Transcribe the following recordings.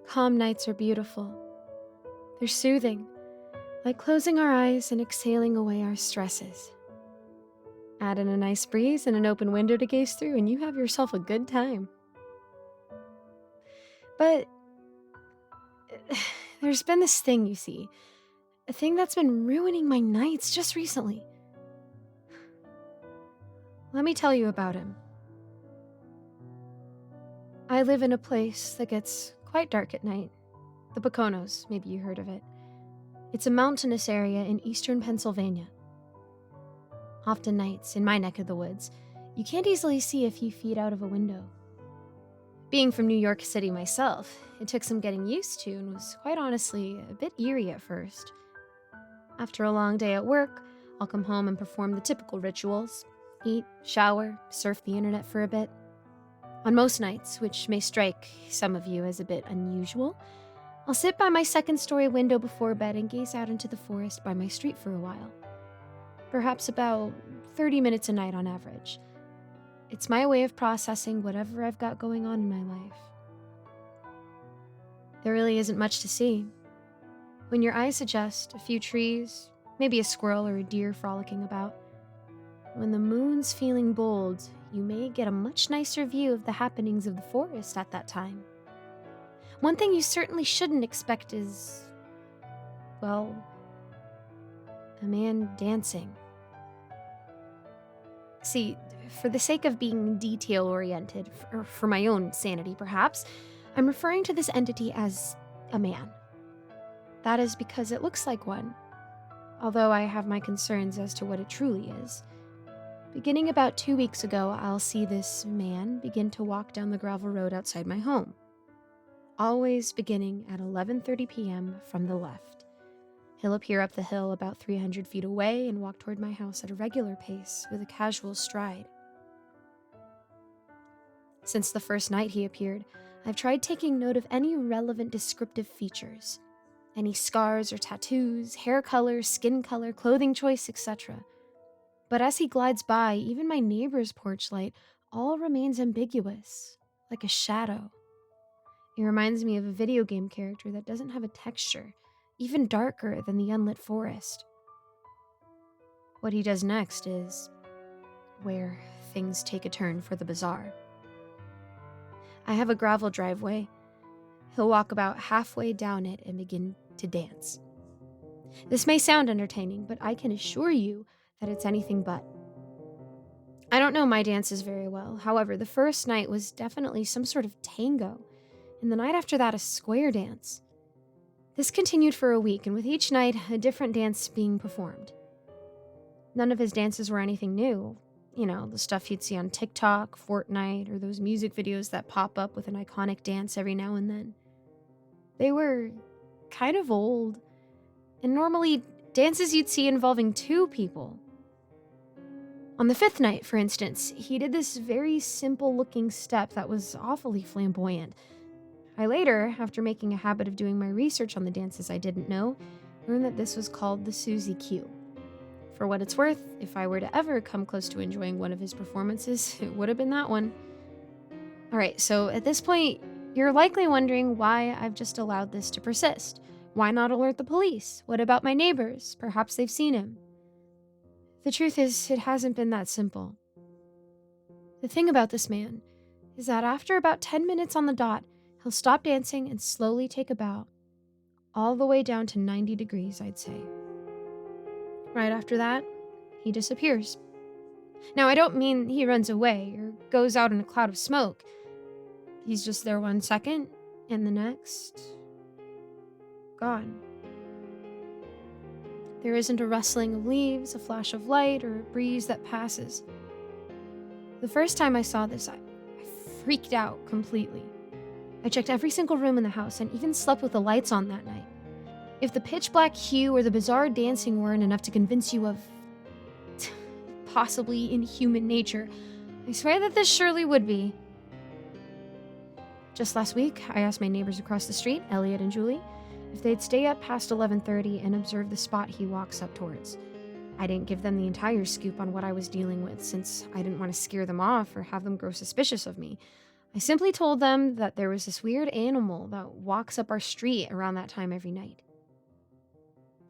Calm nights are beautiful. They're soothing, like closing our eyes and exhaling away our stresses. Add in a nice breeze and an open window to gaze through, and you have yourself a good time. But there's been this thing, you see, a thing that's been ruining my nights just recently. Let me tell you about him. I live in a place that gets quite dark at night. The Poconos, maybe you heard of it. It's a mountainous area in eastern Pennsylvania. Often nights, in my neck of the woods, you can't easily see a few feet out of a window. Being from New York City myself, it took some getting used to and was quite honestly a bit eerie at first. After a long day at work, I'll come home and perform the typical rituals: eat, shower, surf the internet for a bit. On most nights, which may strike some of you as a bit unusual, I'll sit by my second-story window before bed and gaze out into the forest by my street for a while. Perhaps about 30 minutes a night on average. It's my way of processing whatever I've got going on in my life. There really isn't much to see. When your eyes adjust, a few trees, maybe a squirrel or a deer frolicking about. When the moon's feeling bold, you may get a much nicer view of the happenings of the forest at that time. One thing you certainly shouldn't expect is, well, a man dancing. See, for the sake of being detail-oriented, or for my own sanity perhaps, I'm referring to this entity as a man. That is because it looks like one, although I have my concerns as to what it truly is. Beginning about 2 weeks ago, I'll see this man begin to walk down the gravel road outside my home. Always beginning at 11:30 p.m. from the left. He'll appear up the hill about 300 feet away and walk toward my house at a regular pace with a casual stride. Since the first night he appeared, I've tried taking note of any relevant descriptive features. Any scars or tattoos, hair color, skin color, clothing choice, etc. But as he glides by, even my neighbor's porch light all remains ambiguous, like a shadow. It reminds me of a video game character that doesn't have a texture, even darker than the unlit forest. What he does next is where things take a turn for the bizarre. I have a gravel driveway. He'll walk about halfway down it and begin to dance. This may sound entertaining, but I can assure you that it's anything but. I don't know my dances very well. However, the first night was definitely some sort of tango, and the night after that a square dance. This continued for a week, and with each night, a different dance being performed. None of his dances were anything new. You know, the stuff you'd see on TikTok, Fortnite, or those music videos that pop up with an iconic dance every now and then. They were kind of old, and normally dances you'd see involving two people. On the fifth night, for instance, he did this very simple-looking step that was awfully flamboyant. I later, after making a habit of doing my research on the dances I didn't know, learned that this was called the Susie Q. For what it's worth, if I were to ever come close to enjoying one of his performances, it would have been that one. Alright, so at this point, you're likely wondering why I've just allowed this to persist. Why not alert the police? What about my neighbors? Perhaps they've seen him. The truth is, it hasn't been that simple. The thing about this man is that after about 10 minutes on the dot, he'll stop dancing and slowly take a bow, all the way down to 90 degrees, I'd say. Right after that, he disappears. Now, I don't mean he runs away or goes out in a cloud of smoke. He's just there 1 second, and the next, gone. There isn't a rustling of leaves, a flash of light, or a breeze that passes. The first time I saw this, I freaked out completely. I checked every single room in the house and even slept with the lights on that night. If the pitch black hue or the bizarre dancing weren't enough to convince you of possibly inhuman nature, I swear that this surely would be. Just last week, I asked my neighbors across the street, Elliot and Julie, if they'd stay up past 11:30 and observe the spot he walks up towards. I didn't give them the entire scoop on what I was dealing with, since I didn't want to scare them off or have them grow suspicious of me. I simply told them that there was this weird animal that walks up our street around that time every night.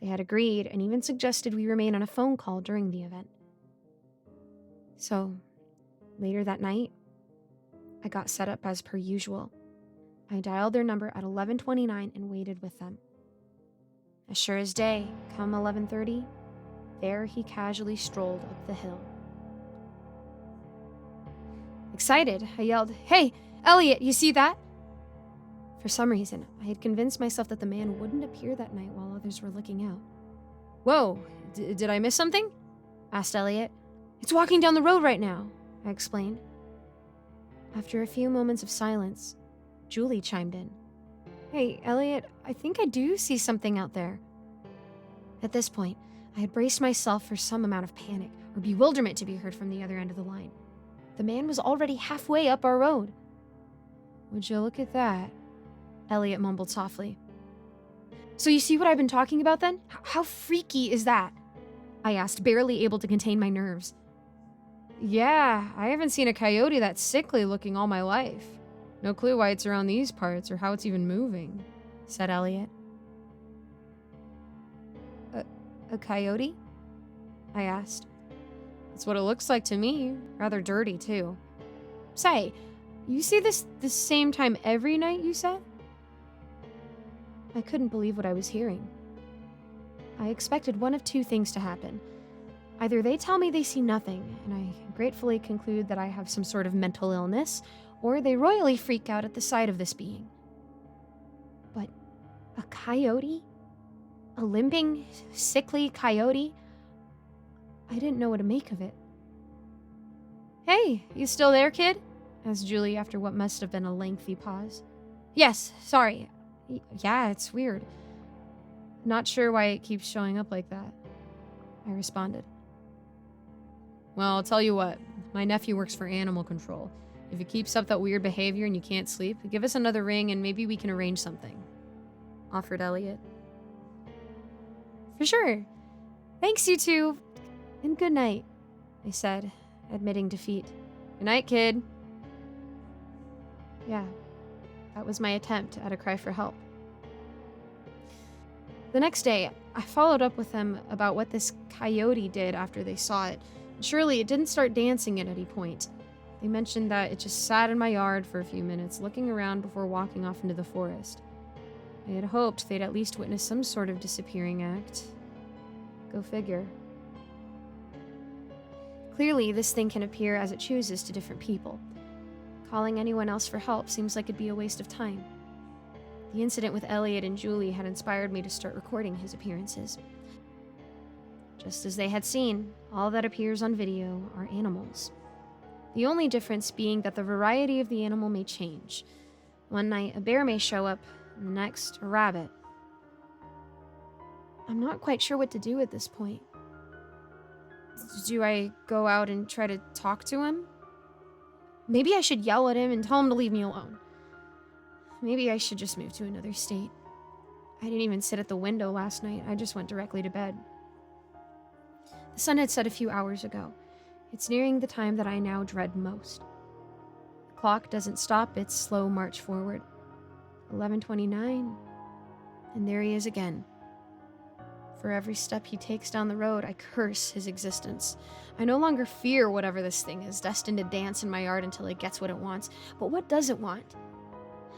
They had agreed and even suggested we remain on a phone call during the event. So, later that night, I got set up as per usual. I dialed their number at 11:29 and waited with them. As sure as day, come 11:30, there he casually strolled up the hill. Excited, I yelled, "Hey, Elliot, you see that?" For some reason, I had convinced myself that the man wouldn't appear that night while others were looking out. "Whoa, did I miss something?" asked Elliot. "It's walking down the road right now," I explained. After a few moments of silence, Julie chimed in. "Hey, Elliot, I think I do see something out there." At this point, I had braced myself for some amount of panic or bewilderment to be heard from the other end of the line. The man was already halfway up our road. "Would you look at that?" Elliot mumbled softly. "So you see what I've been talking about then? How freaky is that?" I asked, barely able to contain my nerves. "Yeah, I haven't seen a coyote that sickly looking all my life. No clue why it's around these parts or how it's even moving," said Elliot. A coyote?" I asked. "That's what it looks like to me. Rather dirty, too." "Say, you see this the same time every night, you said?" I couldn't believe what I was hearing. I expected one of two things to happen. Either they tell me they see nothing, and I gratefully conclude that I have some sort of mental illness, or they royally freak out at the sight of this being. But a coyote? A limping, sickly coyote? I didn't know what to make of it. "Hey, you still there, kid?" asked Julie after what must have been a lengthy pause. "Yes, sorry. Yeah, it's weird. Not sure why it keeps showing up like that," I responded. "Well, I'll tell you what. My nephew works for animal control. If it keeps up that weird behavior and you can't sleep, give us another ring and maybe we can arrange something," offered Elliot. "For sure. Thanks, you two. And good night," I said, admitting defeat. "Good night, kid." Yeah, that was my attempt at a cry for help. The next day, I followed up with them about what this coyote did after they saw it. Surely it didn't start dancing at any point. They mentioned that it just sat in my yard for a few minutes, looking around before walking off into the forest. I had hoped they'd at least witness some sort of disappearing act. Go figure. Clearly, this thing can appear as it chooses to different people. Calling anyone else for help seems like it'd be a waste of time. The incident with Elliot and Julie had inspired me to start recording his appearances. Just as they had seen, all that appears on video are animals. The only difference being that the variety of the animal may change. One night, a bear may show up, and the next, a rabbit. I'm not quite sure what to do at this point. Do I go out and try to talk to him? Maybe I should yell at him and tell him to leave me alone. Maybe I should just move to another state. I didn't even sit at the window last night. I just went directly to bed. The sun had set a few hours ago. It's nearing the time that I now dread most. The clock doesn't stop its slow march forward. 11:29, and there he is again. For every step he takes down the road, I curse his existence. I no longer fear whatever this thing is, destined to dance in my yard until it gets what it wants. But what does it want?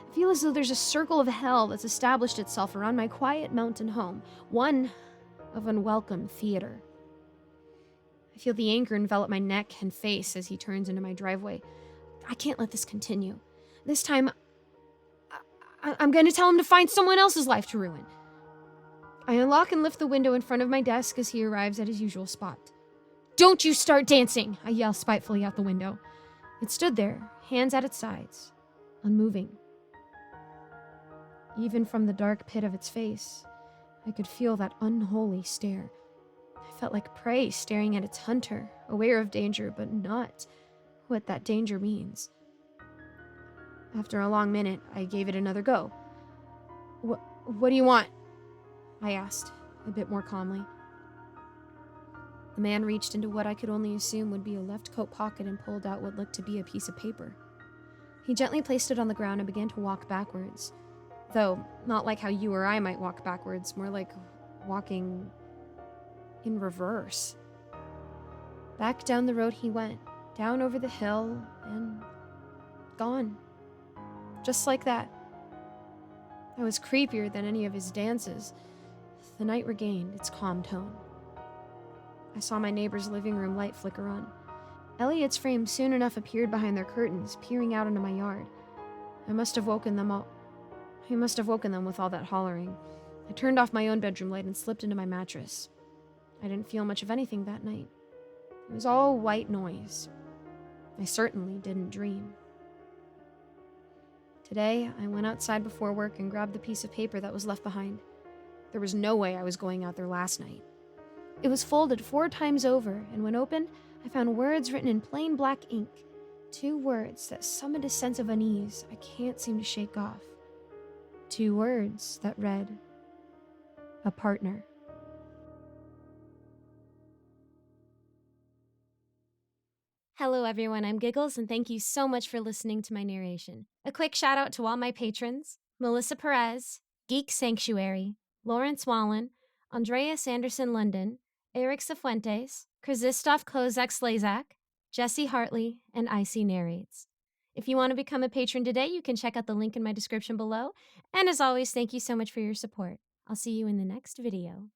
I feel as though there's a circle of hell that's established itself around my quiet mountain home, one of unwelcome theater. I feel the anger envelop my neck and face as he turns into my driveway. I can't let this continue. This time, I'm going to tell him to find someone else's life to ruin. I unlock and lift the window in front of my desk as he arrives at his usual spot. "Don't you start dancing!" I yell spitefully out the window. It stood there, hands at its sides, unmoving. Even from the dark pit of its face, I could feel that unholy stare. I felt like prey staring at its hunter, aware of danger, but not what that danger means. After a long minute, I gave it another go. What do you want?" I asked, a bit more calmly. The man reached into what I could only assume would be a left coat pocket and pulled out what looked to be a piece of paper. He gently placed it on the ground and began to walk backwards. Though, not like how you or I might walk backwards, more like walking in reverse. Back down the road he went, down over the hill, and gone. Just like that. That was creepier than any of his dances. The night regained its calm tone. I saw my neighbor's living room light flicker on. Elliot's frame soon enough appeared behind their curtains, peering out into my yard. I must have woken them with all that hollering. I turned off my own bedroom light and slipped into my mattress. I didn't feel much of anything that night. It was all white noise. I certainly didn't dream. Today, I went outside before work and grabbed the piece of paper that was left behind. There was no way I was going out there last night. It was folded 4 times over, and when opened, I found words written in plain black ink. 2 words that summoned a sense of unease I can't seem to shake off. 2 words that read, "A partner." Hello everyone, I'm Giggles, and thank you so much for listening to my narration. A quick shout out to all my patrons: Melissa Perez, Geek Sanctuary, Lawrence Wallen, Andreas Anderson London, Eric Cifuentes, Krzysztof Kozak Slazak, Jesse Hartley, and Icy Narrates. If you want to become a patron today, you can check out the link in my description below. And as always, thank you so much for your support. I'll see you in the next video.